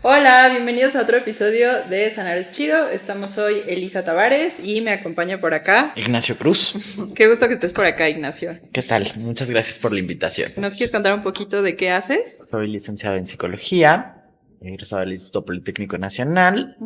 Hola, bienvenidos a otro episodio de Sanar es Chido. Estamos hoy Elisa Tavares y me acompaña por acá. Ignacio Cruz, Qué gusto que estés por acá, Ignacio. ¿qué tal? Muchas gracias por la invitación. ¿Nos quieres contar un poquito de qué haces? Soy licenciado en psicología, egresado del Instituto Politécnico Nacional.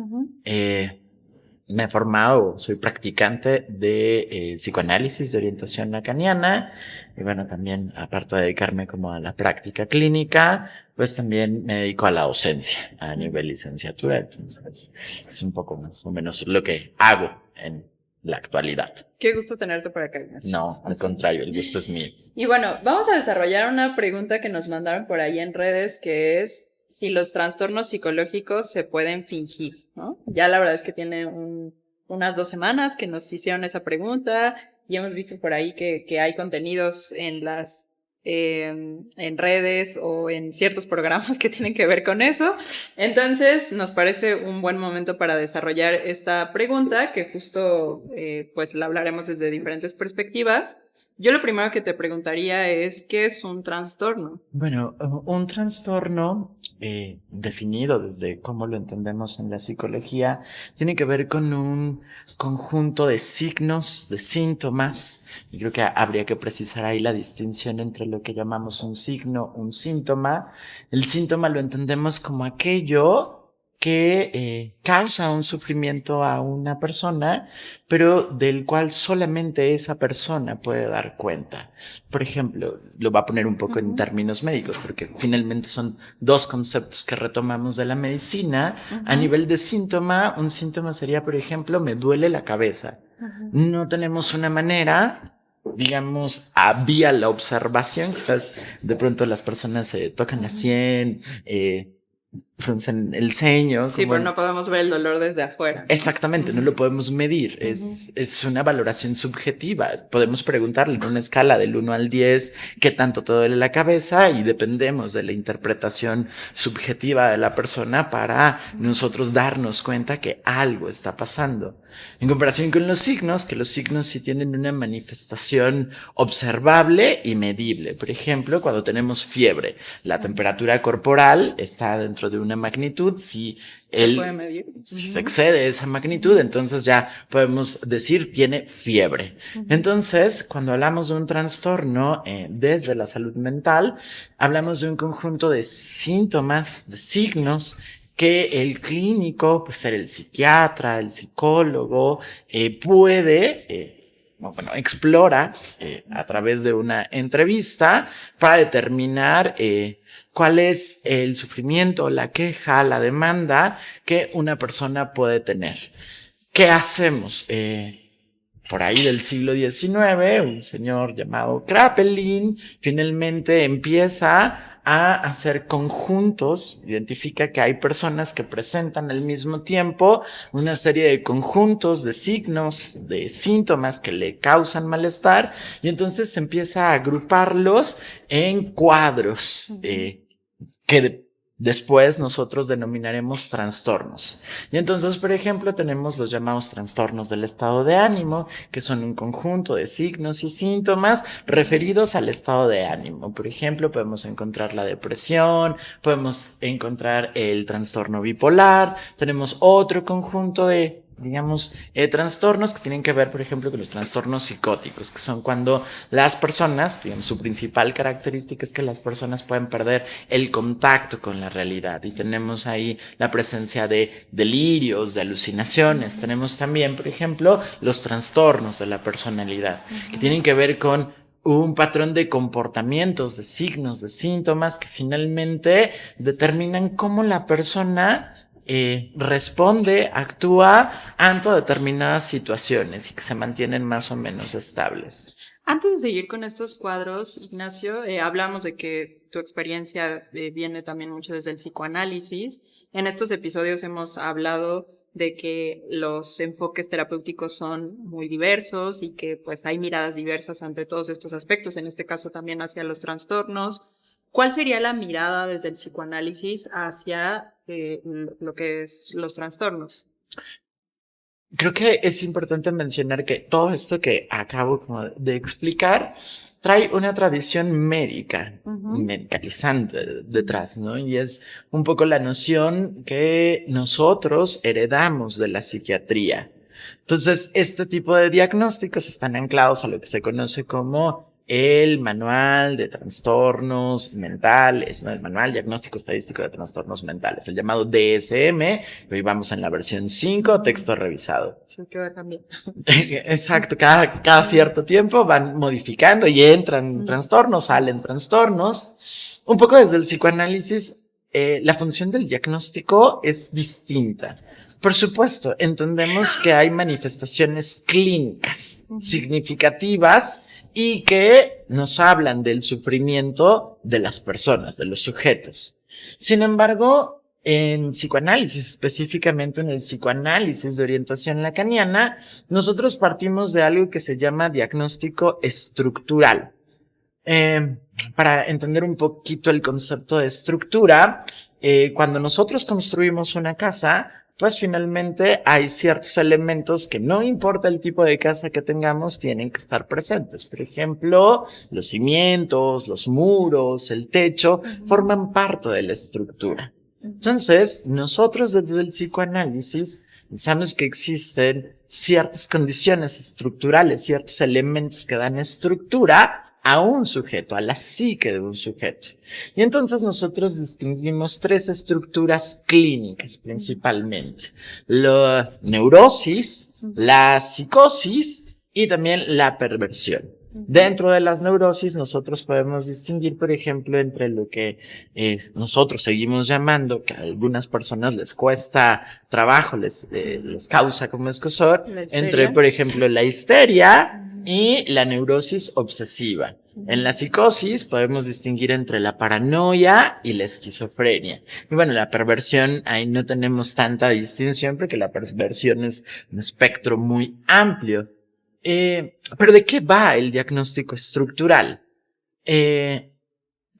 Me he formado, soy practicante de psicoanálisis de orientación lacaniana. Y bueno, también, aparte de dedicarme como a la práctica clínica, pues también me dedico a la docencia a nivel licenciatura. Entonces, es un poco más o menos lo que hago en la actualidad. Qué gusto tenerte por acá, Ignacio. No, al contrario, el gusto es mío. Y bueno, vamos a desarrollar una pregunta que nos mandaron por ahí en redes, que es si los trastornos psicológicos se pueden fingir, ¿no? Ya la verdad es que tiene unas 2 semanas que nos hicieron esa pregunta y hemos visto por ahí que hay contenidos en redes o en ciertos programas que tienen que ver con eso. Entonces, nos parece un buen momento para desarrollar esta pregunta, que justo, pues la hablaremos desde diferentes perspectivas. Yo lo primero que te preguntaría es, ¿qué es un trastorno? Bueno, un trastorno definido desde cómo lo entendemos en la psicología tiene que ver con un conjunto de signos, de síntomas. Y creo que habría que precisar ahí la distinción entre lo que llamamos un signo, un síntoma. El síntoma lo entendemos como aquello que causa un sufrimiento a una persona, pero del cual solamente esa persona puede dar cuenta. Por ejemplo, lo va a poner un poco en términos médicos, porque finalmente son dos conceptos que retomamos de la medicina. A nivel de síntoma, un síntoma sería, por ejemplo, me duele la cabeza. No tenemos una manera, digamos, vía la observación. Quizás de pronto las personas se tocan la sien, fruncen el ceño. Sí, pero no podemos ver el dolor desde afuera. Exactamente, no lo podemos medir, es una valoración subjetiva. Podemos preguntarle en una escala del 1 al 10 qué tanto te duele la cabeza y dependemos de la interpretación subjetiva de la persona para nosotros darnos cuenta que algo está pasando. En comparación con los signos, que los signos sí tienen una manifestación observable y medible. Por ejemplo, cuando tenemos fiebre, la temperatura corporal está dentro de una magnitud. Si ¿Se puede medir? si se excede esa magnitud, entonces ya podemos decir tiene fiebre. Entonces, cuando hablamos de un trastorno desde la salud mental, hablamos de un conjunto de síntomas, de signos que el clínico, pues ser el psiquiatra, el psicólogo, explora a través de una entrevista para determinar cuál es el sufrimiento, la queja, la demanda que una persona puede tener. ¿Qué hacemos? Por ahí del siglo XIX, un señor llamado Kraepelin finalmente empieza a hacer conjuntos, identifica que hay personas que presentan al mismo tiempo una serie de conjuntos, de signos, de síntomas que le causan malestar, y entonces se empieza a agruparlos en cuadros que después nosotros denominaremos trastornos. Y entonces, por ejemplo, tenemos los llamados trastornos del estado de ánimo, que son un conjunto de signos y síntomas referidos al estado de ánimo. Por ejemplo, podemos encontrar la depresión, podemos encontrar el trastorno bipolar, tenemos otro conjunto de trastornos que tienen que ver, por ejemplo, con los trastornos psicóticos, que son cuando las personas, digamos, su principal característica es que las personas pueden perder el contacto con la realidad, y tenemos ahí la presencia de delirios, de alucinaciones. Tenemos también, por ejemplo, los trastornos de la personalidad, que tienen que ver con un patrón de comportamientos, de signos, de síntomas que finalmente determinan cómo la persona responde, actúa ante determinadas situaciones y que se mantienen más o menos estables. Antes de seguir con estos cuadros, Ignacio, hablamos de que tu experiencia viene también mucho desde el psicoanálisis. En estos episodios hemos hablado de que los enfoques terapéuticos son muy diversos y que pues hay miradas diversas ante todos estos aspectos, en este caso también hacia los trastornos. ¿Cuál sería la mirada desde el psicoanálisis hacia lo que es los trastornos? Creo que es importante mencionar que todo esto que acabo como de explicar trae una tradición médica, medicalizante detrás, ¿no? Y es un poco la noción que nosotros heredamos de la psiquiatría. Entonces, este tipo de diagnósticos están anclados a lo que se conoce como el manual de trastornos mentales, ¿no? El manual diagnóstico estadístico de trastornos mentales, el llamado DSM. Hoy vamos en la versión 5, texto revisado. Sí, que va cambiando. Exacto, cada cierto tiempo van modificando y entran trastornos, salen trastornos. Un poco desde el psicoanálisis, la función del diagnóstico es distinta. Por supuesto, entendemos que hay manifestaciones clínicas significativas y que nos hablan del sufrimiento de las personas, de los sujetos. Sin embargo, en psicoanálisis, específicamente en el psicoanálisis de orientación lacaniana, nosotros partimos de algo que se llama diagnóstico estructural. Para entender un poquito el concepto de estructura, cuando nosotros construimos una casa, pues finalmente hay ciertos elementos que no importa el tipo de casa que tengamos, tienen que estar presentes. Por ejemplo, los cimientos, los muros, el techo, forman parte de la estructura. Entonces, nosotros desde el psicoanálisis pensamos que existen ciertas condiciones estructurales, ciertos elementos que dan estructura a un sujeto, a la psique de un sujeto. Y entonces nosotros distinguimos 3 estructuras clínicas principalmente: la neurosis, la psicosis y también la perversión. Dentro de las neurosis nosotros podemos distinguir, por ejemplo, entre lo que nosotros seguimos llamando, que a algunas personas les cuesta trabajo, les causa como escozor, entre, por ejemplo, la histeria y la neurosis obsesiva. En la psicosis podemos distinguir entre la paranoia y la esquizofrenia. Y bueno, la perversión, ahí no tenemos tanta distinción porque la perversión es un espectro muy amplio. Pero ¿de qué va el diagnóstico estructural?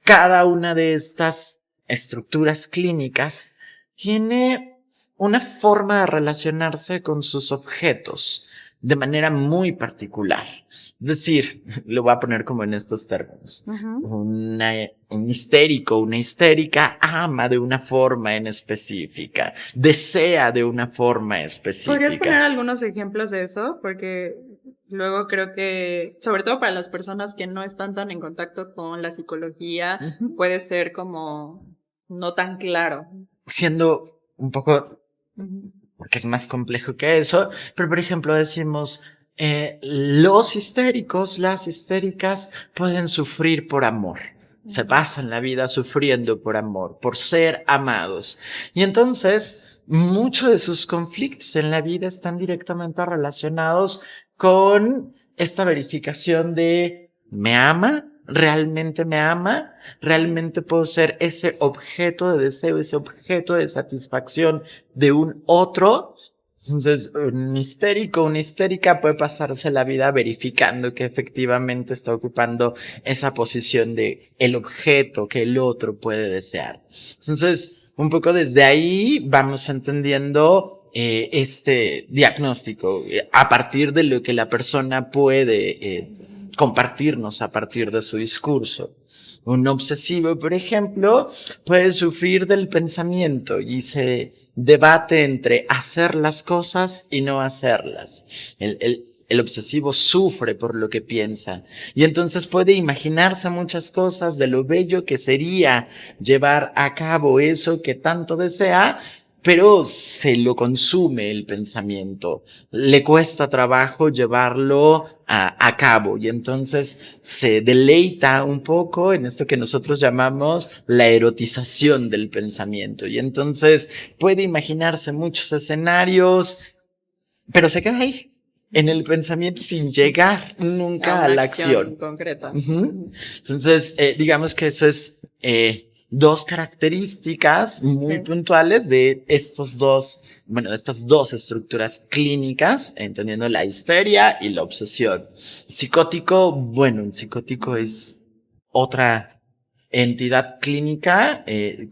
Cada una de estas estructuras clínicas tiene una forma de relacionarse con sus objetos de manera muy particular. Es decir, lo voy a poner como en estos términos. Un histérico, una histérica ama de una forma en específica, desea de una forma específica. ¿Podrías poner algunos ejemplos de eso? Porque luego creo que, sobre todo para las personas que no están tan en contacto con la psicología, puede ser como no tan claro. Siendo un poco, porque es más complejo que eso, pero por ejemplo decimos, los histéricos, las histéricas pueden sufrir por amor. Se pasan la vida sufriendo por amor, por ser amados. Y entonces, muchos de sus conflictos en la vida están directamente relacionados con esta verificación de ¿me ama? ¿Realmente me ama? ¿Realmente puedo ser ese objeto de deseo, ese objeto de satisfacción de un otro? Entonces, un histérico, una histérica puede pasarse la vida verificando que efectivamente está ocupando esa posición de el objeto que el otro puede desear. Entonces, un poco desde ahí vamos entendiendo este diagnóstico a partir de lo que la persona puede compartirnos a partir de su discurso. Un obsesivo, por ejemplo, puede sufrir del pensamiento y se debate entre hacer las cosas y no hacerlas. El obsesivo sufre por lo que piensa y entonces puede imaginarse muchas cosas de lo bello que sería llevar a cabo eso que tanto desea, pero se lo consume el pensamiento. Le cuesta trabajo llevarlo a cabo y entonces se deleita un poco en esto que nosotros llamamos la erotización del pensamiento. Y entonces puede imaginarse muchos escenarios, pero se queda ahí, en el pensamiento sin llegar nunca a la acción concreta. Entonces, digamos que eso es 2 características muy puntuales de estas dos estructuras clínicas, entendiendo la histeria y la obsesión. El psicótico es otra entidad clínica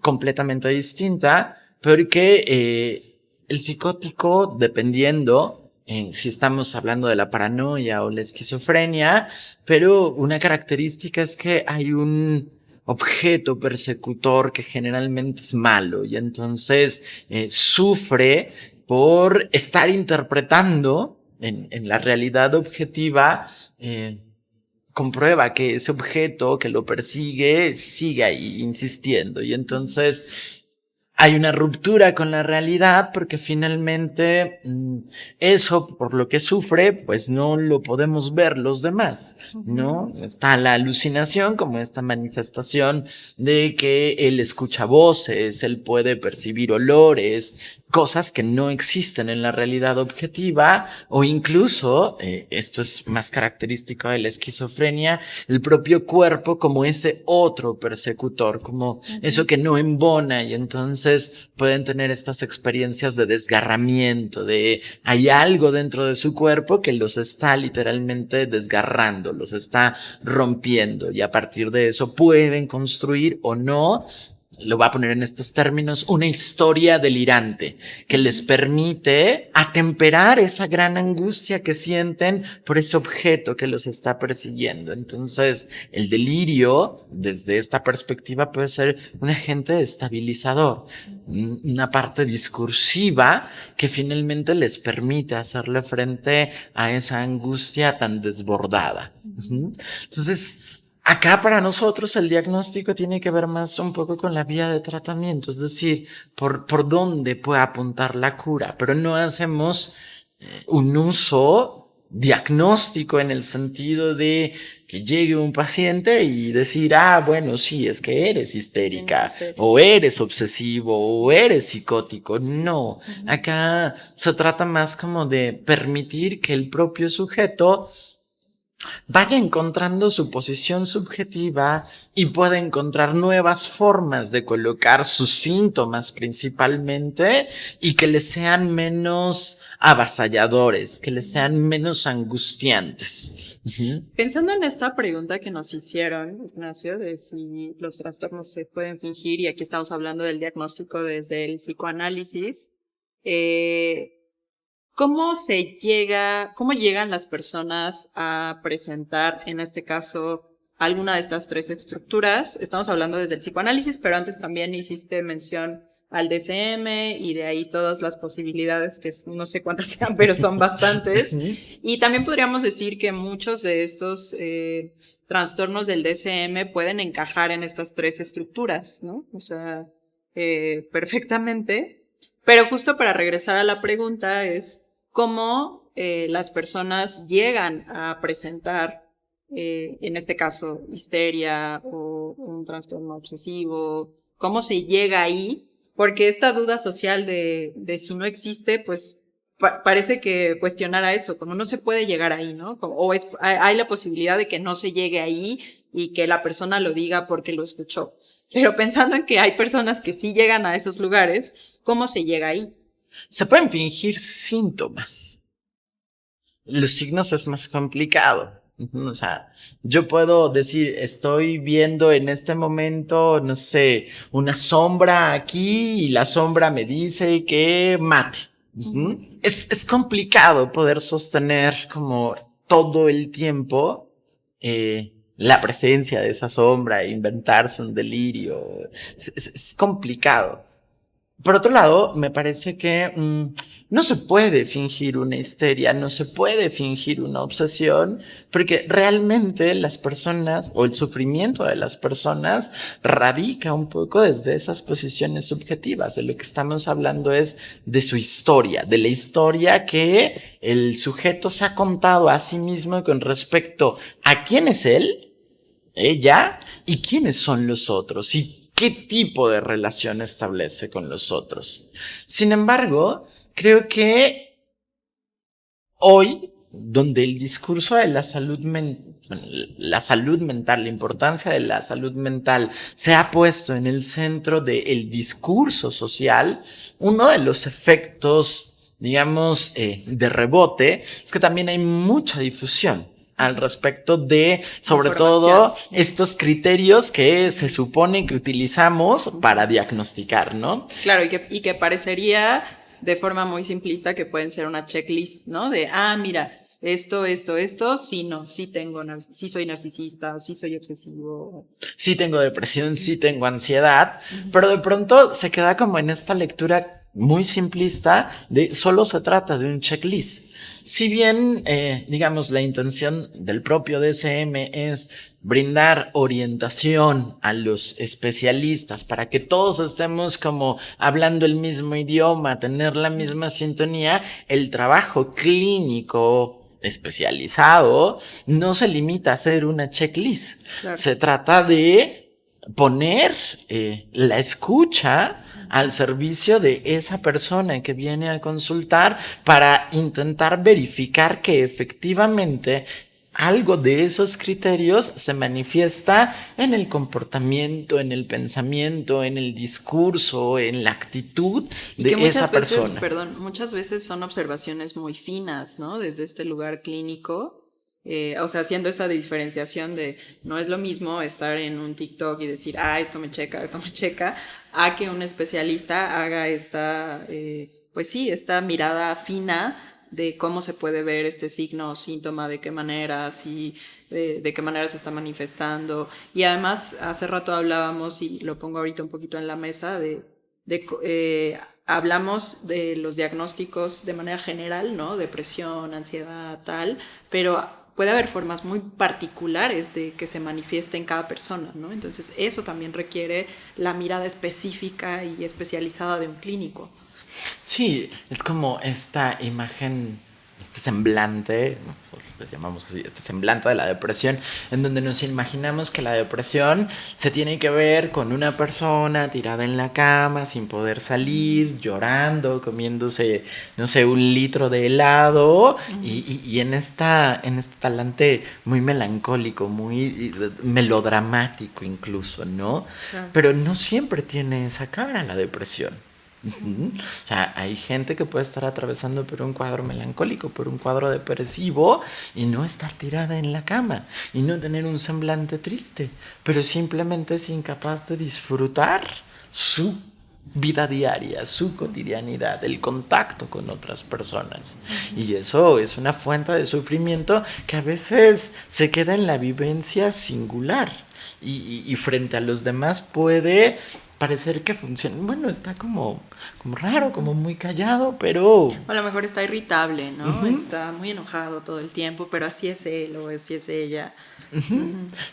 completamente distinta, porque el psicótico, dependiendo si estamos hablando de la paranoia o la esquizofrenia, pero una característica es que hay un objeto persecutor que generalmente es malo y entonces sufre por estar interpretando en la realidad objetiva, comprueba que ese objeto que lo persigue sigue ahí insistiendo y entonces hay una ruptura con la realidad porque finalmente eso por lo que sufre pues no lo podemos ver los demás, ¿no? Está la alucinación como esta manifestación de que él escucha voces, él puede percibir olores, cosas que no existen en la realidad objetiva o incluso, esto es más característico de la esquizofrenia, el propio cuerpo como ese otro persecutor, como eso que no embona y entonces pueden tener estas experiencias de desgarramiento, de hay algo dentro de su cuerpo que los está literalmente desgarrando, los está rompiendo y a partir de eso pueden construir o no, lo voy a poner en estos términos, una historia delirante que les permite atemperar esa gran angustia que sienten por ese objeto que los está persiguiendo. Entonces, el delirio, desde esta perspectiva, puede ser un agente estabilizador, una parte discursiva que finalmente les permite hacerle frente a esa angustia tan desbordada. Entonces, acá para nosotros el diagnóstico tiene que ver más un poco con la vía de tratamiento, es decir, por dónde puede apuntar la cura, pero no hacemos un uso diagnóstico en el sentido de que llegue un paciente y decir, bueno, sí, es que eres histérica, o eres obsesivo, o eres psicótico. No, acá se trata más como de permitir que el propio sujeto vaya encontrando su posición subjetiva y pueda encontrar nuevas formas de colocar sus síntomas principalmente y que le sean menos avasalladores, que le sean menos angustiantes. Pensando en esta pregunta que nos hicieron, Ignacio, de si los trastornos se pueden fingir, y aquí estamos hablando del diagnóstico desde el psicoanálisis, cómo llegan las personas a presentar, en este caso, alguna de estas tres estructuras? Estamos hablando desde el psicoanálisis, pero antes también hiciste mención al DSM y de ahí todas las posibilidades, que no sé cuántas sean, pero son bastantes. Y también podríamos decir que muchos de estos trastornos del DSM pueden encajar en estas tres estructuras, ¿no? O sea, perfectamente. Pero justo para regresar a la pregunta es cómo las personas llegan a presentar, en este caso, histeria o un trastorno obsesivo, cómo se llega ahí, porque esta duda social de si no existe, pues parece que cuestionara eso, como no se puede llegar ahí, ¿no? O hay la posibilidad de que no se llegue ahí y que la persona lo diga porque lo escuchó. Pero pensando en que hay personas que sí llegan a esos lugares, ¿cómo se llega ahí? Se pueden fingir síntomas. Los signos es más complicado. O sea, yo puedo decir, estoy viendo en este momento, no sé, una sombra aquí y la sombra me dice que mate. Es complicado poder sostener como todo el tiempo la presencia de esa sombra e inventarse un delirio. Es complicado. Por otro lado, me parece que no se puede fingir una histeria, no se puede fingir una obsesión, porque realmente las personas o el sufrimiento de las personas radica un poco desde esas posiciones subjetivas. De lo que estamos hablando es de su historia, de la historia que el sujeto se ha contado a sí mismo con respecto a quién es él, ella, y quiénes son los otros, y qué tipo de relación establece con los otros. Sin embargo, creo que hoy, donde el discurso de la salud mental, la importancia de la salud mental se ha puesto en el centro del discurso social, uno de los efectos, digamos, de rebote es que también hay mucha difusión al respecto de, sobre todo, estos criterios que se supone que utilizamos para diagnosticar, ¿no? Claro, y que parecería de forma muy simplista que pueden ser una checklist, ¿no? De, mira, esto, sí, no, sí sí soy narcisista, sí soy obsesivo. Sí tengo depresión, sí tengo ansiedad, pero de pronto se queda como en esta lectura muy simplista de solo se trata de un checklist. Si bien, digamos, la intención del propio DSM es brindar orientación a los especialistas para que todos estemos como hablando el mismo idioma, tener la misma sintonía, el trabajo clínico especializado no se limita a hacer una checklist. Claro. Se trata de poner la escucha al servicio de esa persona que viene a consultar para intentar verificar que efectivamente algo de esos criterios se manifiesta en el comportamiento, en el pensamiento, en el discurso, en la actitud de esa persona. Muchas veces son observaciones muy finas, ¿no? Desde este lugar clínico, o sea, haciendo esa diferenciación de no es lo mismo estar en un TikTok y decir, esto me checa, a que un especialista haga pues sí, esta mirada fina de cómo se puede ver este signo o síntoma, de qué manera, de qué manera se está manifestando. Y además, hace rato hablábamos, y lo pongo ahorita un poquito en la mesa, hablamos de los diagnósticos de manera general, ¿no? Depresión, ansiedad, tal, pero puede haber formas muy particulares de que se manifieste en cada persona, ¿no? Entonces, eso también requiere la mirada específica y especializada de un clínico. Sí, es como esta imagen, este semblante, lo llamamos así, este semblante de la depresión, en donde nos imaginamos que la depresión se tiene que ver con una persona tirada en la cama, sin poder salir, llorando, comiéndose, no sé, 1 litro de helado, y en este talante muy melancólico, muy melodramático incluso, ¿no? Claro. Pero no siempre tiene esa cara la depresión. O sea, hay gente que puede estar atravesando por un cuadro melancólico, por un cuadro depresivo y no estar tirada en la cama y no tener un semblante triste, pero simplemente es incapaz de disfrutar su vida diaria, su cotidianidad, el contacto con otras personas. Y eso es una fuente de sufrimiento que a veces se queda en la vivencia singular y frente a los demás puede parecer que funciona. Bueno, está como raro, como muy callado, pero... O a lo mejor está irritable, ¿no? Está muy enojado todo el tiempo, pero así es él o así es ella.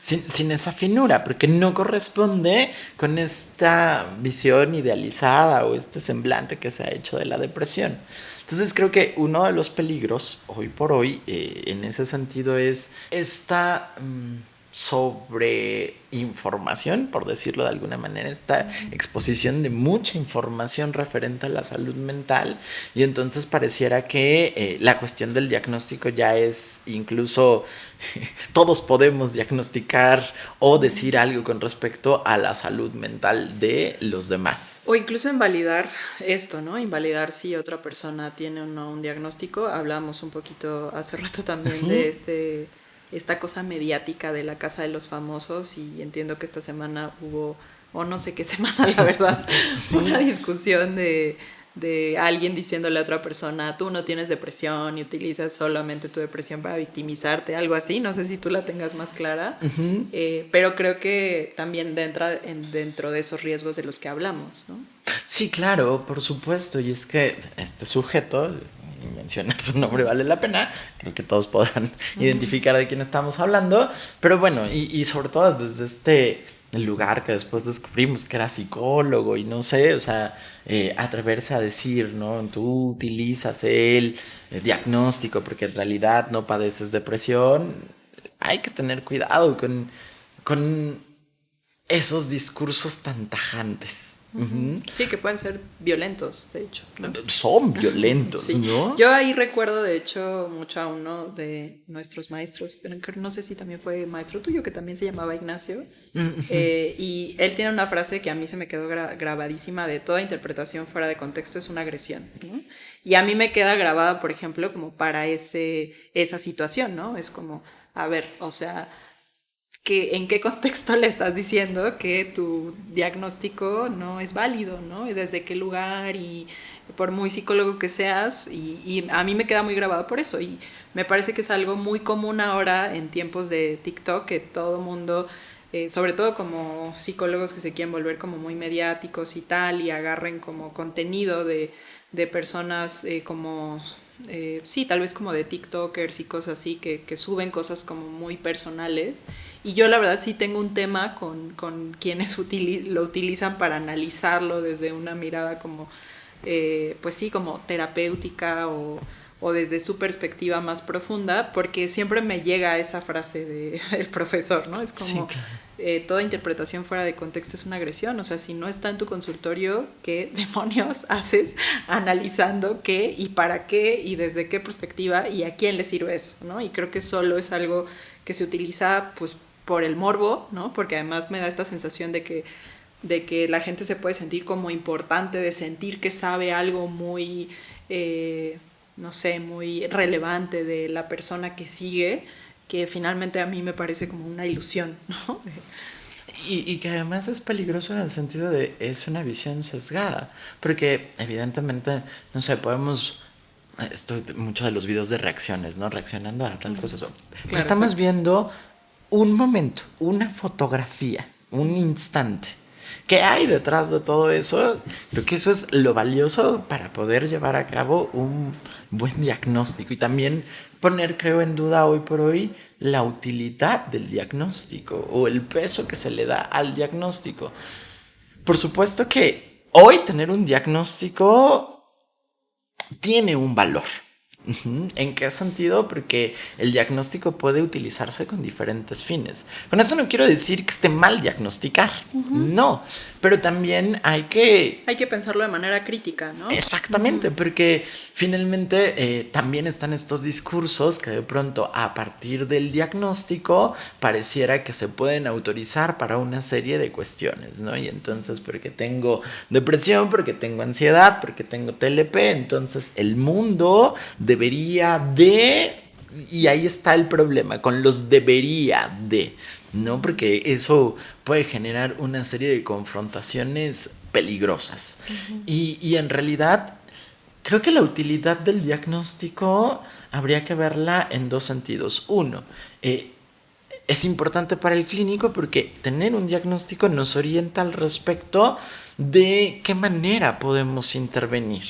Sin esa finura, porque no corresponde con esta visión idealizada o este semblante que se ha hecho de la depresión. Entonces creo que uno de los peligros hoy por hoy en ese sentido es esta sobre información, por decirlo de alguna manera, esta exposición de mucha información referente a la salud mental, y entonces pareciera que la cuestión del diagnóstico ya es incluso todos podemos diagnosticar o decir algo con respecto a la salud mental de los demás. O incluso invalidar esto, ¿no? Invalidar si otra persona tiene o no un diagnóstico. Hablamos un poquito hace rato también de esta cosa mediática de la Casa de los Famosos, y entiendo que esta semana hubo, o no sé qué semana, la verdad, sí, una discusión de alguien diciéndole a otra persona, tú no tienes depresión y utilizas solamente tu depresión para victimizarte, algo así. No sé si tú la tengas más clara, pero creo que también dentro de esos riesgos de los que hablamos, ¿no? Sí, claro, por supuesto. Y es que este sujeto, mencionar su nombre vale la pena, creo que todos podrán identificar de quién estamos hablando, pero bueno, y sobre todo desde este lugar que después descubrimos que era psicólogo y no sé, o sea, atreverse a decir, ¿no? Tú utilizas el diagnóstico porque en realidad no padeces depresión. Hay que tener cuidado con esos discursos tan tajantes. Sí, que pueden ser violentos, de hecho, ¿no? Son violentos, sí, ¿no? Yo ahí recuerdo, de hecho, mucho a uno de nuestros maestros, no sé si también fue maestro tuyo, que también se llamaba Ignacio, y él tiene una frase que a mí se me quedó grabadísima: de toda interpretación fuera de contexto es una agresión, ¿no? Y a mí me queda grabada, por ejemplo, como para esa situación, ¿no? Es como, a ver, o sea, en qué contexto le estás diciendo que tu diagnóstico no es válido, ¿no? Y desde qué lugar, y por muy psicólogo que seas, y a mí me queda muy grabado por eso, y me parece que es algo muy común ahora en tiempos de TikTok, que todo mundo, sobre todo como psicólogos que se quieren volver como muy mediáticos y tal, y agarren como contenido de personas como... sí, tal vez como de TikTokers y cosas así, que suben cosas como muy personales. Y yo la verdad sí tengo un tema con quienes lo utilizan para analizarlo desde una mirada como, pues sí, como terapéutica, o desde su perspectiva más profunda, porque siempre me llega esa frase del profesor, ¿no? Es como, Sí, claro. toda interpretación fuera de contexto es una agresión. O sea, si no está en tu consultorio, ¿qué demonios haces analizando qué y para qué y desde qué perspectiva y a quién le sirve eso, ¿no? Y creo que solo es algo que se utiliza, pues, por el morbo, ¿no? Porque además me da esta sensación de que la gente se puede sentir como importante, de sentir que sabe algo muy, no sé, muy relevante de la persona que sigue, que finalmente a mí me parece como una ilusión, ¿no? Y que además es peligroso en el sentido de es una visión sesgada, porque evidentemente, no sé, podemos, esto mucho de los videos de reacciones, ¿no? Reaccionando a tal cosa. Pero Claro, estamos exacto. viendo un momento, una fotografía, un instante. ¿Qué hay detrás de todo eso? Creo que eso es lo valioso para poder llevar a cabo un buen diagnóstico y también poner, creo, en duda hoy por hoy la utilidad del diagnóstico o el peso que se le da al diagnóstico. Por supuesto que hoy tener un diagnóstico tiene un valor. ¿En qué sentido? Porque el diagnóstico puede utilizarse con diferentes fines. Con esto no quiero decir que esté mal diagnosticar, no, pero también hay que... Hay que pensarlo de manera crítica, ¿no? Exactamente, porque finalmente también están estos discursos que de pronto a partir del diagnóstico pareciera que se pueden autorizar para una serie de cuestiones, ¿no? Y entonces porque tengo depresión, porque tengo ansiedad, porque tengo TLP, entonces el mundo debería de... Y ahí está el problema, con los debería de, ¿no? Porque eso puede generar una serie de confrontaciones peligrosas. Y en realidad, creo que la utilidad del diagnóstico habría que verla en dos sentidos. Uno, es importante para el clínico porque tener un diagnóstico nos orienta al respecto de qué manera podemos intervenir.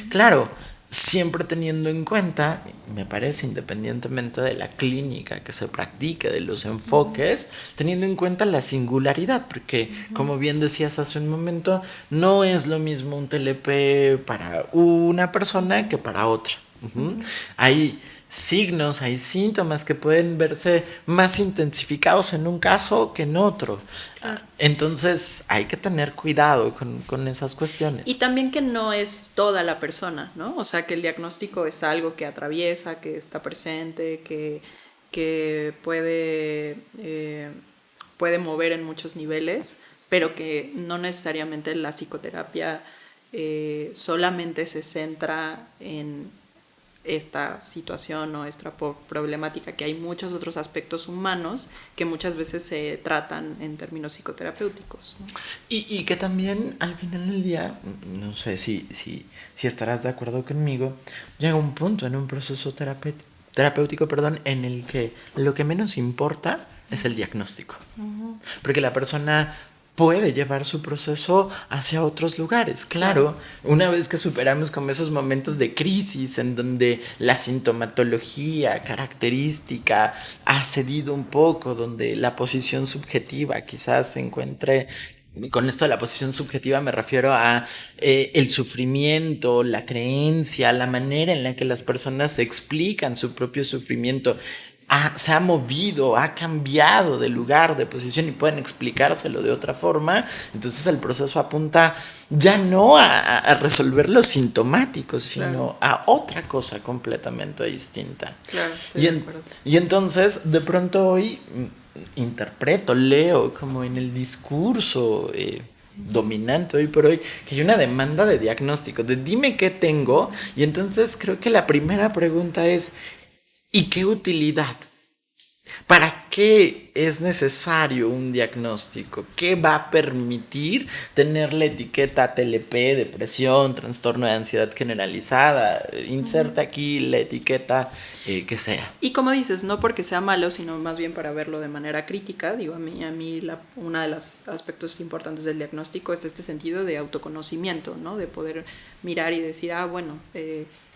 Claro, siempre teniendo en cuenta, me parece, independientemente de la clínica que se practique, de los enfoques, teniendo en cuenta la singularidad, porque como bien decías hace un momento, no es lo mismo un TLP para una persona que para otra. Hay signos, hay síntomas que pueden verse más intensificados en un caso que en otro. Claro. Entonces hay que tener cuidado con esas Y cuestiones. también que no es toda la persona, ¿no? O sea, que el diagnóstico es algo que atraviesa, que está presente, que puede mover en muchos niveles, pero que no necesariamente la psicoterapia solamente se centra en esta situación o esta problemática, que hay muchos otros aspectos humanos que muchas veces se tratan en términos psicoterapéuticos, ¿no? Y que también al final del día, no sé si estarás de acuerdo conmigo, llega un punto en un proceso terapéutico, perdón, en el que lo que menos importa es el diagnóstico. Porque la persona puede llevar su proceso hacia otros lugares. Claro, una vez que superamos como esos momentos de crisis en donde la sintomatología característica ha cedido un poco, donde la posición subjetiva quizás se encuentre... Con esto de la posición subjetiva me refiero a el sufrimiento, la creencia, la manera en la que las personas explican su propio sufrimiento. Se ha movido, ha cambiado de lugar, de posición y pueden explicárselo de otra forma. Entonces el proceso apunta ya no a resolver los sintomáticos, sino a otra cosa completamente distinta. Claro, estoy de acuerdo. Y entonces de pronto hoy interpreto, leo como en el discurso dominante hoy por hoy, que hay una demanda de diagnóstico, de dime qué tengo, y entonces creo que la primera pregunta es, ¿y qué utilidad? ¿Para qué es necesario un diagnóstico? ¿Qué va a permitir tener la etiqueta TLP, depresión, trastorno de ansiedad generalizada? Inserta aquí la etiqueta que sea. Y como dices, no porque sea malo, sino más bien para verlo de manera crítica. Digo, una de los aspectos importantes del diagnóstico es este sentido de autoconocimiento, ¿no? De poder mirar y decir, bueno,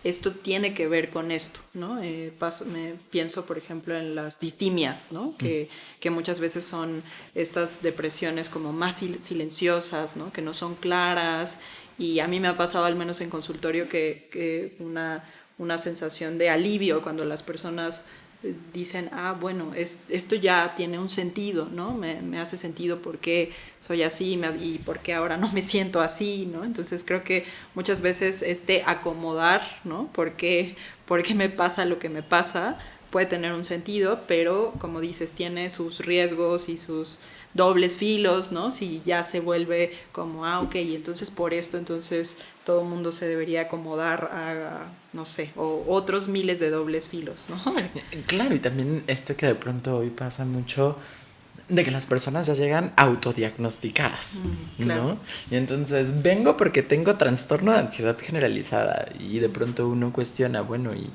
esto tiene que ver con esto, ¿no? Me pienso, por ejemplo, en las distimias, ¿no? Que muchas veces son estas depresiones como más silenciosas, ¿no? Que no son claras. Y a mí me ha pasado, al menos en consultorio, que una sensación de alivio cuando las personas dicen, bueno, esto ya tiene un sentido, ¿no? Me hace sentido por qué soy así y por qué ahora no me siento así, ¿no? Entonces creo que muchas veces acomodar, ¿no? ¿Por qué me pasa lo que me pasa? Puede tener un sentido, pero como dices, tiene sus riesgos y sus dobles filos, ¿no? Si ya se vuelve como, ok, y entonces por esto, entonces todo el mundo se debería acomodar a, no sé, o otros miles de dobles filos, ¿no? Claro, y también esto que de pronto hoy pasa mucho, de que las personas ya llegan autodiagnosticadas, claro. ¿no? Y entonces vengo porque tengo trastorno de ansiedad generalizada y de pronto uno cuestiona, bueno, ¿y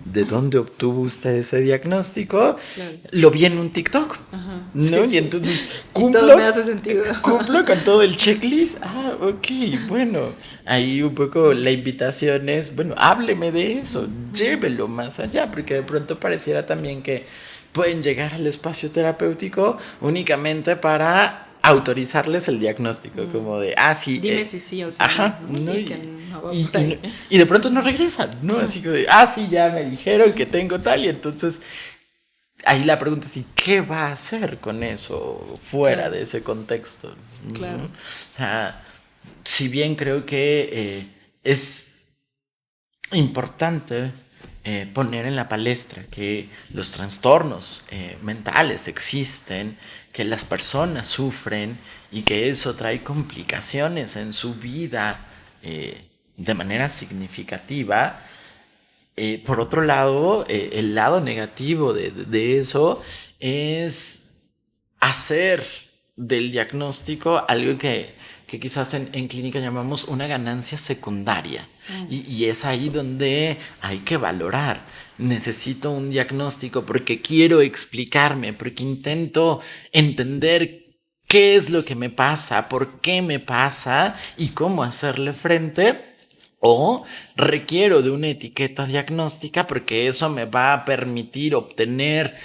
de dónde obtuvo usted ese diagnóstico? Claro. Lo vi en un TikTok, ¿no? Sí, y entonces cumplo, y todo me hace sentido. Cumplo con todo el checklist. Ok, bueno, ahí un poco la invitación es, bueno, hábleme de eso, llévelo más allá, porque de pronto pareciera también que pueden llegar al espacio terapéutico únicamente para autorizarles el diagnóstico, como de, sí. Dime si sí o sí. Ajá, ¿no? Y de pronto no regresan, ¿no? Así que de, sí, ya me dijeron que tengo tal, y entonces ahí la pregunta es, ¿y qué va a hacer con eso fuera de ese contexto? Claro. O sea, si bien creo que es importante poner en la palestra que los trastornos mentales existen, que las personas sufren y que eso trae complicaciones en su vida de manera significativa. Por otro lado, el lado negativo de eso es hacer del diagnóstico algo que quizás en clínica llamamos una ganancia secundaria. Y es ahí donde hay que valorar. Necesito un diagnóstico porque quiero explicarme, porque intento entender qué es lo que me pasa, por qué me pasa y cómo hacerle frente. O requiero de una etiqueta diagnóstica porque eso me va a permitir obtener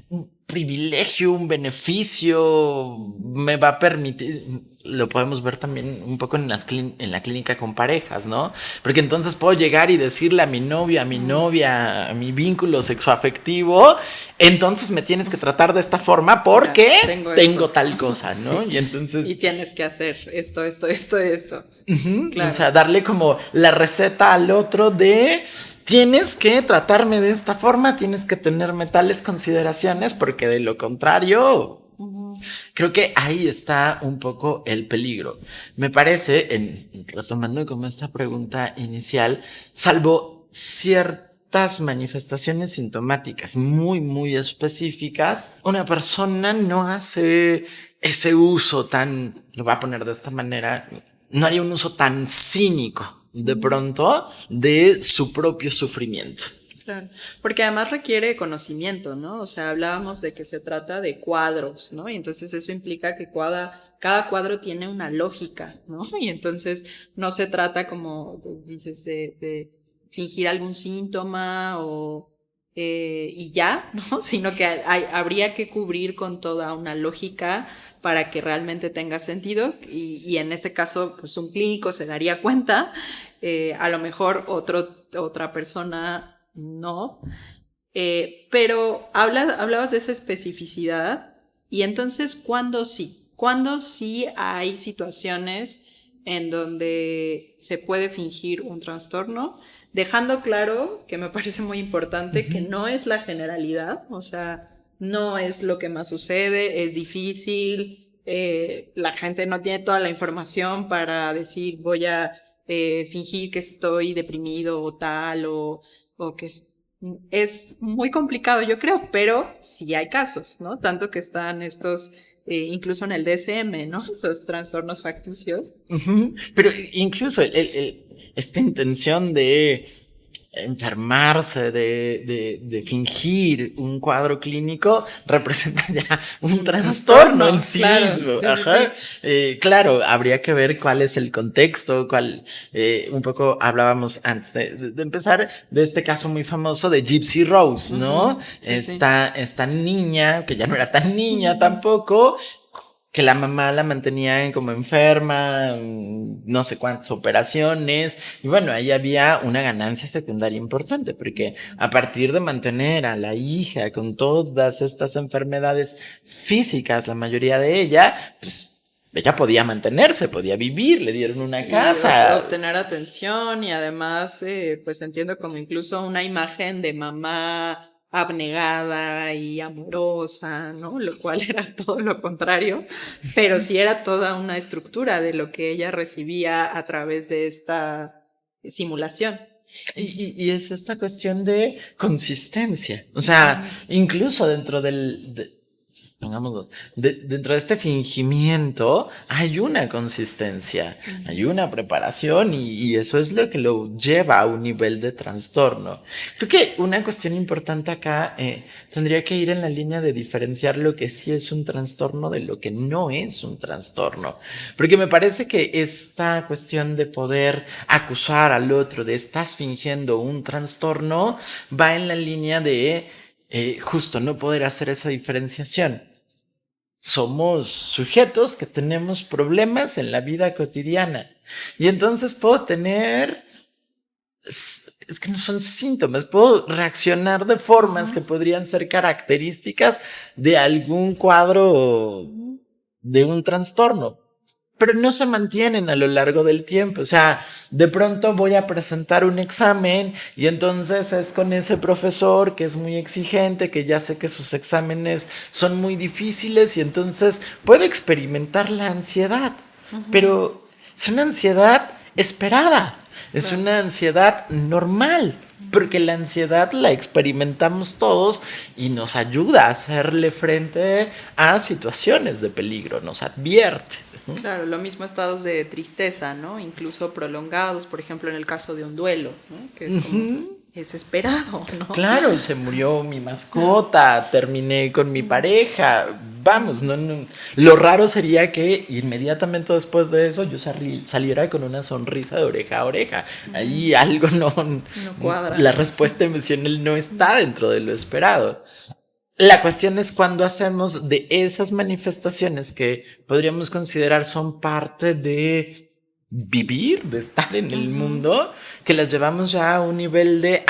un privilegio, un beneficio, me va a permitir, lo podemos ver también un poco en la clínica con parejas, ¿no? Porque entonces puedo llegar y decirle a mi novia, a mi vínculo sexoafectivo, entonces me tienes que tratar de esta forma porque tengo tal cosa, ¿no? Sí. Y entonces... Y tienes que hacer esto. Claro. O sea, darle como la receta al otro de... Tienes que tratarme de esta forma, tienes que tenerme tales consideraciones, porque de lo contrario, creo que ahí está un poco el peligro. Me parece, retomando como esta pregunta inicial, salvo ciertas manifestaciones sintomáticas muy, muy específicas, una persona no hace ese uso tan, lo voy a poner de esta manera, no haría un uso tan cínico de pronto de su propio sufrimiento. Claro, porque además requiere conocimiento, ¿no? O sea, hablábamos de que se trata de cuadros, ¿no? Y entonces eso implica que cada cuadro tiene una lógica, ¿no? Y entonces no se trata, como dices, de fingir algún síntoma y ya, ¿no? Sino que habría que cubrir con toda una lógica para que realmente tenga sentido y en ese caso, pues un clínico se daría cuenta, a lo mejor otra persona no, pero hablabas de esa especificidad y entonces, ¿cuándo sí? ¿Cuándo sí hay situaciones en donde se puede fingir un trastorno? Dejando claro, que me parece muy importante, que no es la generalidad, o sea, no es lo que más sucede, es difícil, la gente no tiene toda la información para decir voy a fingir que estoy deprimido o tal, o que es muy complicado, yo creo, pero sí hay casos, ¿no? Tanto que están estos, incluso en el DSM, ¿no? Estos trastornos facticios. Ujú. Pero incluso esta intención de enfermarse, de fingir un cuadro clínico, representa ya un trastorno en sí claro, mismo. sí, Ajá. sí, Claro, habría que ver cuál es el contexto, un poco hablábamos antes de empezar de este caso muy famoso de Gypsy Rose, ¿no? sí, sí. Esta niña, que ya no era tan niña tampoco, que la mamá la mantenía como enferma, no sé cuántas operaciones, y bueno, ahí había una ganancia secundaria importante, porque a partir de mantener a la hija con todas estas enfermedades físicas, la mayoría de ella, pues ella podía mantenerse, podía vivir, le dieron una Y casa. obtener atención y además, pues entiendo como incluso una imagen de mamá abnegada y amorosa, ¿no? Lo cual era todo lo contrario, pero sí era toda una estructura de lo que ella recibía a través de esta simulación. Y es esta cuestión de consistencia. O sea, incluso dentro pongámoslo, dentro de este fingimiento hay una consistencia, hay una preparación y eso es lo que lo lleva a un nivel de trastorno. Creo que una cuestión importante acá tendría que ir en la línea de diferenciar lo que sí es un trastorno de lo que no es un trastorno. Porque me parece que esta cuestión de poder acusar al otro de estás fingiendo un trastorno va en la línea de justo no poder hacer esa diferenciación. Somos sujetos que tenemos problemas en la vida cotidiana. Y entonces puedo tener, es que no son síntomas, puedo reaccionar de formas que podrían ser características de algún cuadro de un trastorno, pero no se mantienen a lo largo del tiempo. O sea, de pronto voy a presentar un examen y entonces es con ese profesor que es muy exigente, que ya sé que sus exámenes son muy difíciles y entonces puedo experimentar la ansiedad, pero es una ansiedad esperada, es una ansiedad normal. Porque la ansiedad la experimentamos todos y nos ayuda a hacerle frente a situaciones de peligro, nos advierte. Claro, lo mismo estados de tristeza, ¿no? Incluso prolongados, por ejemplo, en el caso de un duelo, ¿no? Que es como es esperado, ¿no? Claro, se murió mi mascota, terminé con mi pareja, vamos, no. Lo raro sería que inmediatamente después de eso yo saliera con una sonrisa de oreja a oreja. Ahí algo No cuadra. la respuesta emocional no está dentro de lo esperado. La cuestión es cuando hacemos de esas manifestaciones que podríamos considerar son parte de vivir, de estar en el mundo, que las llevamos ya a un nivel de,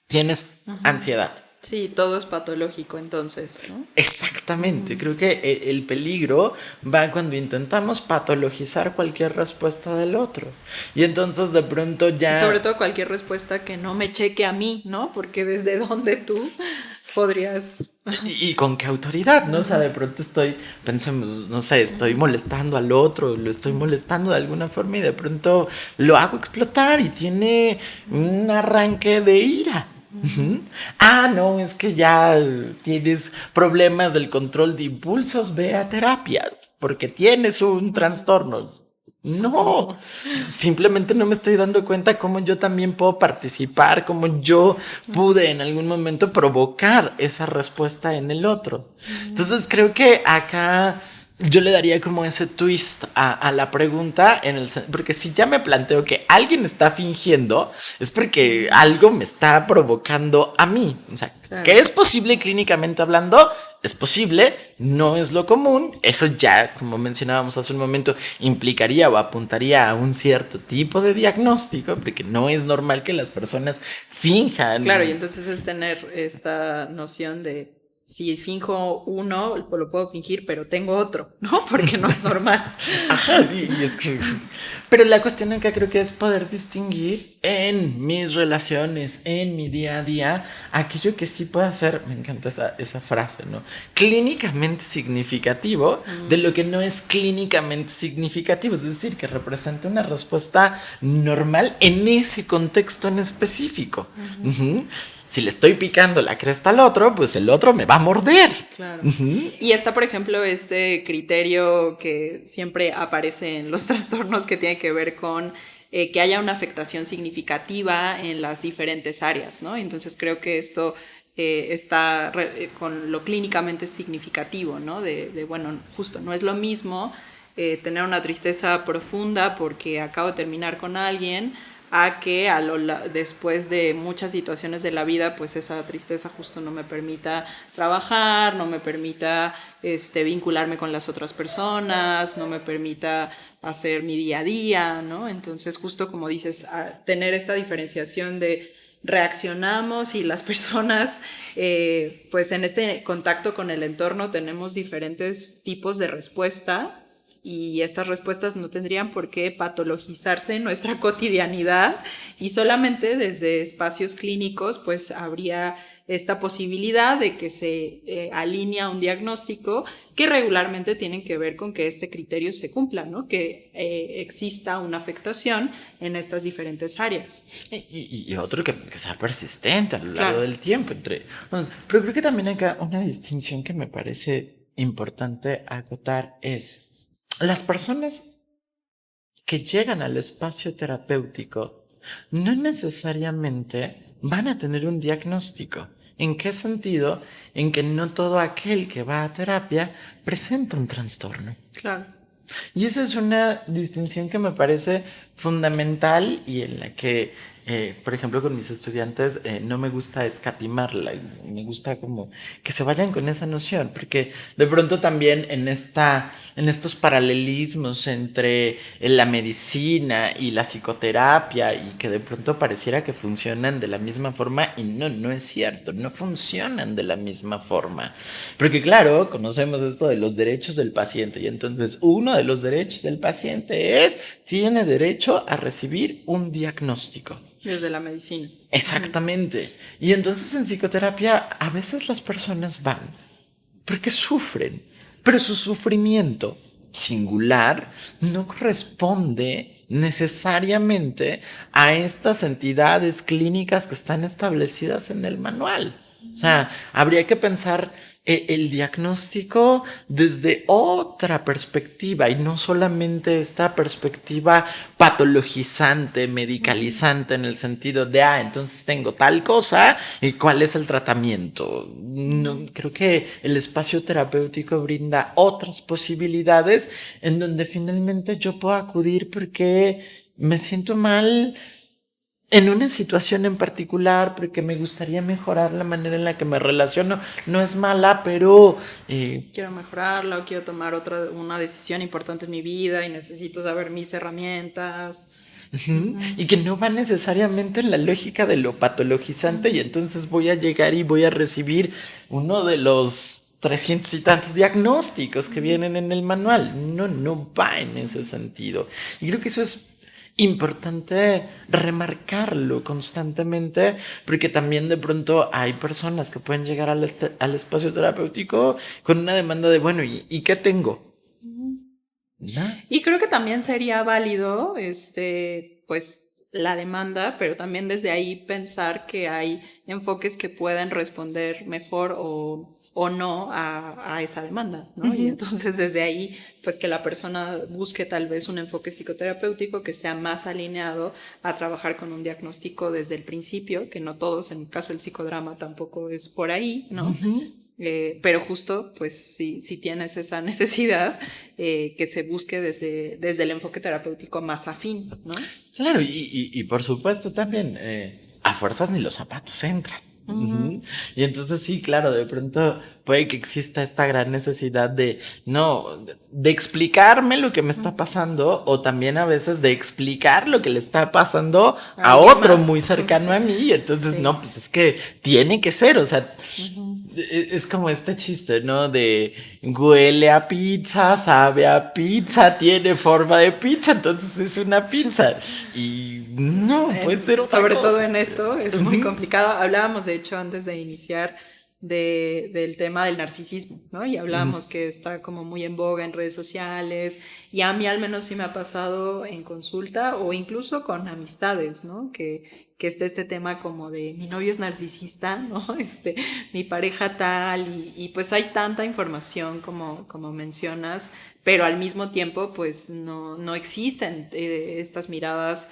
tienes ansiedad. Sí, todo es patológico entonces, ¿no? Exactamente, creo que el peligro va cuando intentamos patologizar cualquier respuesta del otro. Y entonces de pronto ya... Y sobre todo cualquier respuesta que no me cheque a mí, ¿no? Porque desde dónde tú podrías... Y con qué autoridad, ¿no? O sea, de pronto pensemos, no sé, estoy molestando al otro, lo estoy molestando de alguna forma y de pronto lo hago explotar y tiene un arranque de ira. No, es que ya tienes problemas del control de impulsos, ve a terapia, porque tienes un trastorno. No, simplemente no me estoy dando cuenta cómo yo también puedo participar, cómo yo pude en algún momento provocar esa respuesta en el otro. Entonces creo que acá yo le daría como ese twist a la pregunta, porque si ya me planteo que alguien está fingiendo, es porque algo me está provocando a mí. O sea, claro. ¿Que es posible clínicamente hablando? Es posible, no es lo común. Eso ya, como mencionábamos hace un momento, implicaría o apuntaría a un cierto tipo de diagnóstico, porque no es normal que las personas finjan. Claro, y entonces es tener esta noción de si finjo uno, lo puedo fingir, pero tengo otro, ¿no? Porque no es normal. Ajá, y es que... Pero la cuestión acá creo que es poder distinguir en mis relaciones, en mi día a día, aquello que sí puede ser, me encanta esa frase, ¿no? Clínicamente significativo de lo que no es clínicamente significativo, es decir, que representa una respuesta normal en ese contexto en específico. si le estoy picando la cresta al otro, pues el otro me va a morder. Claro. Y está, por ejemplo, este criterio que siempre aparece en los trastornos que tiene que ver con que haya una afectación significativa en las diferentes áreas, ¿no? Entonces creo que esto está con lo clínicamente significativo, ¿no? Bueno, justo, no es lo mismo tener una tristeza profunda porque acabo de terminar con alguien a que después de muchas situaciones de la vida, pues esa tristeza justo no me permita trabajar, no me permita vincularme con las otras personas, no me permita hacer mi día a día, ¿no? Entonces, justo como dices, tener esta diferenciación de reaccionamos y las personas, pues en este contacto con el entorno tenemos diferentes tipos de respuesta y estas respuestas no tendrían por qué patologizarse en nuestra cotidianidad y solamente desde espacios clínicos pues habría esta posibilidad de que se alinea un diagnóstico que regularmente tienen que ver con que este criterio se cumpla, ¿no? Que exista una afectación en estas diferentes áreas. Y otro que sea persistente a lo largo del tiempo. Pero creo que también acá una distinción que me parece importante acotar es las personas que llegan al espacio terapéutico no necesariamente van a tener un diagnóstico. ¿En qué sentido? En que no todo aquel que va a terapia presenta un trastorno. Claro. Y esa es una distinción que me parece fundamental y en la que, por ejemplo, con mis estudiantes no me gusta escatimarla, me gusta como que se vayan con esa noción, porque de pronto también en estos paralelismos entre la medicina y la psicoterapia y que de pronto pareciera que funcionan de la misma forma y no es cierto, no funcionan de la misma forma. Porque claro, conocemos esto de los derechos del paciente y entonces uno de los derechos del paciente tiene derecho a recibir un diagnóstico. Desde la medicina. Exactamente. Y entonces en psicoterapia a veces las personas van porque sufren, pero su sufrimiento singular no corresponde necesariamente a estas entidades clínicas que están establecidas en el manual. O sea, habría que pensar el diagnóstico desde otra perspectiva y no solamente esta perspectiva patologizante, medicalizante en el sentido de, entonces tengo tal cosa y cuál es el tratamiento. No, creo que el espacio terapéutico brinda otras posibilidades en donde finalmente yo puedo acudir porque me siento mal en una situación en particular, porque me gustaría mejorar la manera en la que me relaciono. No es mala, pero quiero mejorarla o quiero tomar una decisión importante en mi vida y necesito saber mis herramientas. Y que no va necesariamente en la lógica de lo patologizante y entonces voy a llegar y voy a recibir uno de los 300 y tantos diagnósticos que vienen en el manual. No va en ese sentido. Y creo que eso es importante remarcarlo constantemente, porque también de pronto hay personas que pueden llegar al espacio terapéutico con una demanda de, bueno, ¿y qué tengo? ¿No? Y creo que también sería válido, pues, la demanda, pero también desde ahí pensar que hay enfoques que pueden responder mejor o no a esa demanda, ¿no? Y entonces desde ahí, pues que la persona busque tal vez un enfoque psicoterapéutico que sea más alineado a trabajar con un diagnóstico desde el principio, que no todos, en el caso del psicodrama tampoco es por ahí, ¿no? Pero justo, pues si tienes esa necesidad, que se busque desde el enfoque terapéutico más afín, ¿no? Claro, y por supuesto también, a fuerzas ni los zapatos entran. Y entonces sí, claro, de pronto puede que exista esta gran necesidad de explicarme lo que me está pasando o también a veces de explicar lo que le está pasando a otro más muy cercano a mí. Y entonces, pues es que tiene que ser, o sea, es como este chiste, ¿no? De huele a pizza, sabe a pizza, tiene forma de pizza, entonces es una pizza. Y no, puede ser otra sobre cosa. Todo en esto es muy complicado. Hablábamos, de hecho, antes de iniciar del tema del narcisismo, ¿no? Y hablamos que está como muy en boga en redes sociales, y a mí al menos sí me ha pasado en consulta o incluso con amistades, ¿no? Que esté este tema como de mi novio es narcisista, ¿no? Mi pareja tal, y pues hay tanta información como mencionas, pero al mismo tiempo pues no existen estas miradas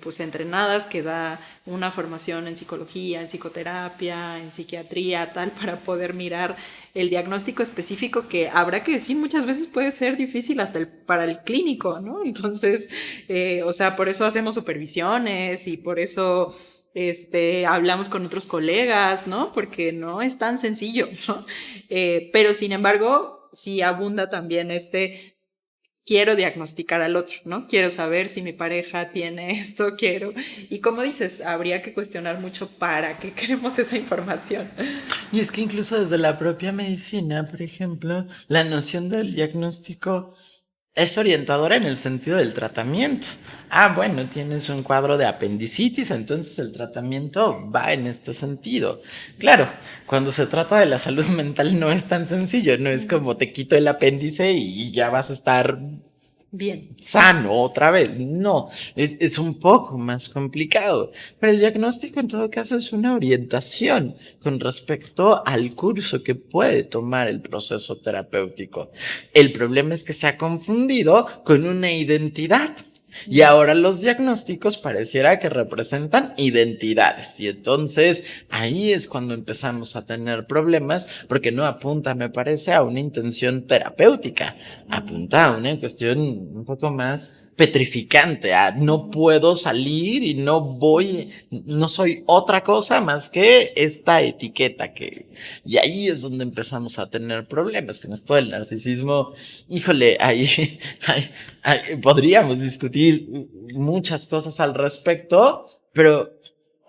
pues entrenadas que da una formación en psicología, en psicoterapia, en psiquiatría, tal, para poder mirar el diagnóstico específico que habrá que decir muchas veces puede ser difícil hasta para el clínico, ¿no? Entonces, o sea, por eso hacemos supervisiones y por eso hablamos con otros colegas, ¿no? Porque no es tan sencillo, ¿no? Pero sin embargo, sí abunda también quiero diagnosticar al otro, ¿no? Quiero saber si mi pareja tiene esto, quiero. Y como dices, habría que cuestionar mucho para qué queremos esa información. Y es que incluso desde la propia medicina, por ejemplo, la noción del diagnóstico es orientadora en el sentido del tratamiento. Ah, bueno, tienes un cuadro de apendicitis, entonces el tratamiento va en este sentido. Claro, cuando se trata de la salud mental no es tan sencillo, no es como te quito el apéndice y ya vas a estar bien sano otra vez. No, es un poco más complicado. Pero el diagnóstico en todo caso es una orientación con respecto al curso que puede tomar el proceso terapéutico. El problema es que se ha confundido con una identidad. Y ahora los diagnósticos pareciera que representan identidades. Y entonces ahí es cuando empezamos a tener problemas porque no apunta, me parece, a una intención terapéutica. Apunta a una cuestión un poco más petrificante, no puedo salir y no soy otra cosa más que esta etiqueta y ahí es donde empezamos a tener problemas con esto del narcisismo. Híjole, ahí podríamos discutir muchas cosas al respecto, pero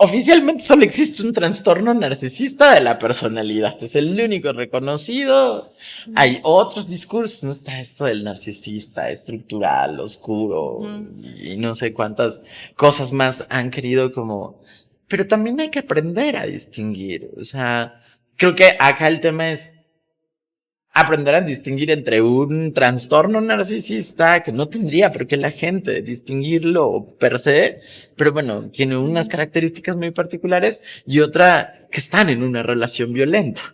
oficialmente solo existe un trastorno narcisista de la personalidad. Es el único reconocido. Hay otros discursos. No está esto del narcisista estructural, oscuro y no sé cuántas cosas más han querido como... Pero también hay que aprender a distinguir. O sea, creo que acá el tema es aprender a distinguir entre un trastorno narcisista que no tendría por qué la gente distinguirlo per se, pero bueno, tiene unas características muy particulares y otra que están en una relación violenta.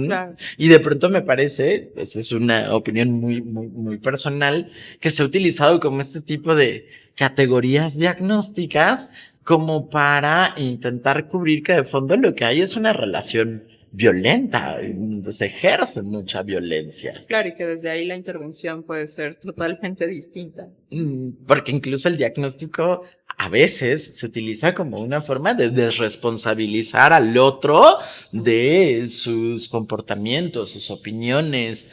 Claro. Y de pronto me parece, esa es una opinión muy personal, que se ha utilizado como este tipo de categorías diagnósticas como para intentar cubrir que de fondo lo que hay es una relación violenta, donde se ejerce mucha violencia. Claro, y que desde ahí la intervención puede ser totalmente distinta. Porque incluso el diagnóstico a veces se utiliza como una forma de desresponsabilizar al otro de sus comportamientos, sus opiniones,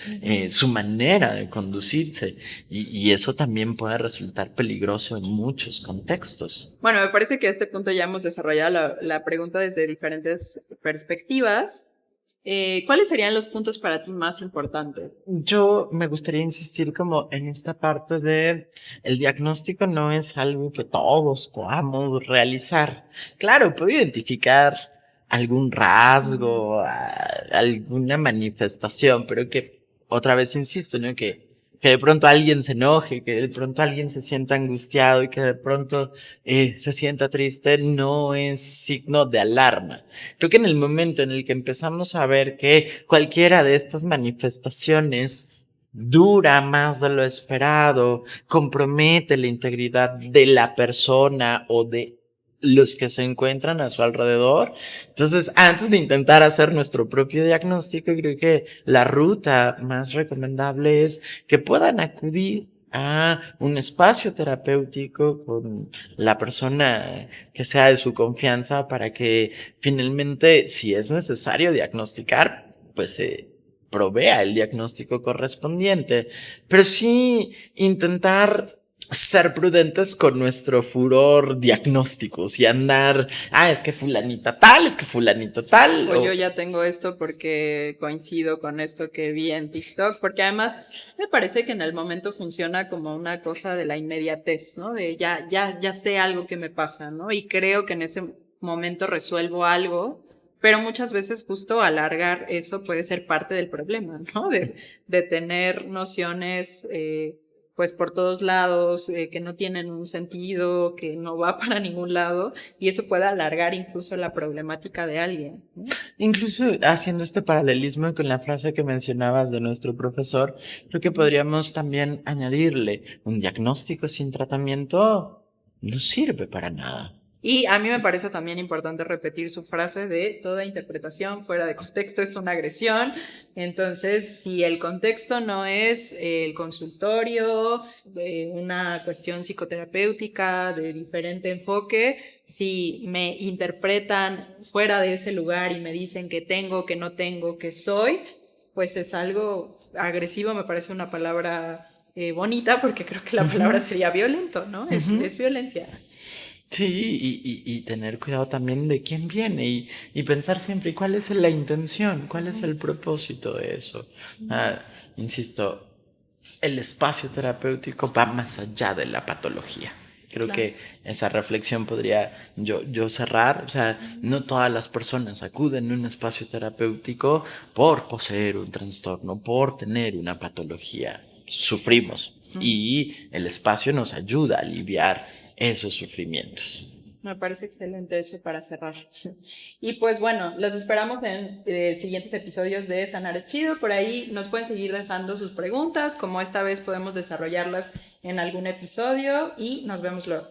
su manera de conducirse. Y eso también puede resultar peligroso en muchos contextos. Bueno, me parece que a este punto ya hemos desarrollado la pregunta desde diferentes perspectivas. ¿Cuáles serían los puntos para ti más importantes? Yo me gustaría insistir como en esta parte de el diagnóstico no es algo que todos podamos realizar. Claro, puedo identificar algún rasgo, alguna manifestación, pero que otra vez insisto, ¿no? Que de pronto alguien se enoje, que de pronto alguien se sienta angustiado y que de pronto se sienta triste, no es signo de alarma. Creo que en el momento en el que empezamos a ver que cualquiera de estas manifestaciones dura más de lo esperado, compromete la integridad de la persona o de los que se encuentran a su alrededor. Entonces, antes de intentar hacer nuestro propio diagnóstico, creo que la ruta más recomendable es que puedan acudir a un espacio terapéutico con la persona que sea de su confianza para que finalmente, si es necesario diagnosticar, pues se provea el diagnóstico correspondiente. Pero sí intentar ser prudentes con nuestro furor diagnósticos y andar, es que fulanita tal, es que fulanito tal. O yo ya tengo esto porque coincido con esto que vi en TikTok, porque además me parece que en el momento funciona como una cosa de la inmediatez, ¿no? De ya sé algo que me pasa, ¿no? Y creo que en ese momento resuelvo algo, pero muchas veces justo alargar eso puede ser parte del problema, ¿no? De tener nociones, pues por todos lados, que no tienen un sentido, que no va para ningún lado, y eso puede alargar incluso la problemática de alguien, ¿no? Incluso haciendo este paralelismo con la frase que mencionabas de nuestro profesor, creo que podríamos también añadirle un diagnóstico sin tratamiento no sirve para nada. Y a mí me parece también importante repetir su frase de toda interpretación fuera de contexto es una agresión. Entonces, si el contexto no es el consultorio, una cuestión psicoterapéutica de diferente enfoque, si me interpretan fuera de ese lugar y me dicen que tengo, que no tengo, que soy, pues es algo agresivo, me parece una palabra bonita, porque creo que la palabra sería violento, ¿no? Es violencia. Sí, y tener cuidado también de quién viene y pensar siempre cuál es la intención, cuál es el propósito de eso. Ah, insisto, el espacio terapéutico va más allá de la patología. Creo Claro. que esa reflexión podría yo cerrar. O sea, no todas las personas acuden a un espacio terapéutico por poseer un trastorno, por tener una patología. Sufrimos y el espacio nos ayuda a aliviar esos sufrimientos. Me parece excelente eso para cerrar. Y pues bueno, los esperamos en siguientes episodios de Sanar es Chido. Por ahí nos pueden seguir dejando sus preguntas, como esta vez podemos desarrollarlas en algún episodio y nos vemos luego.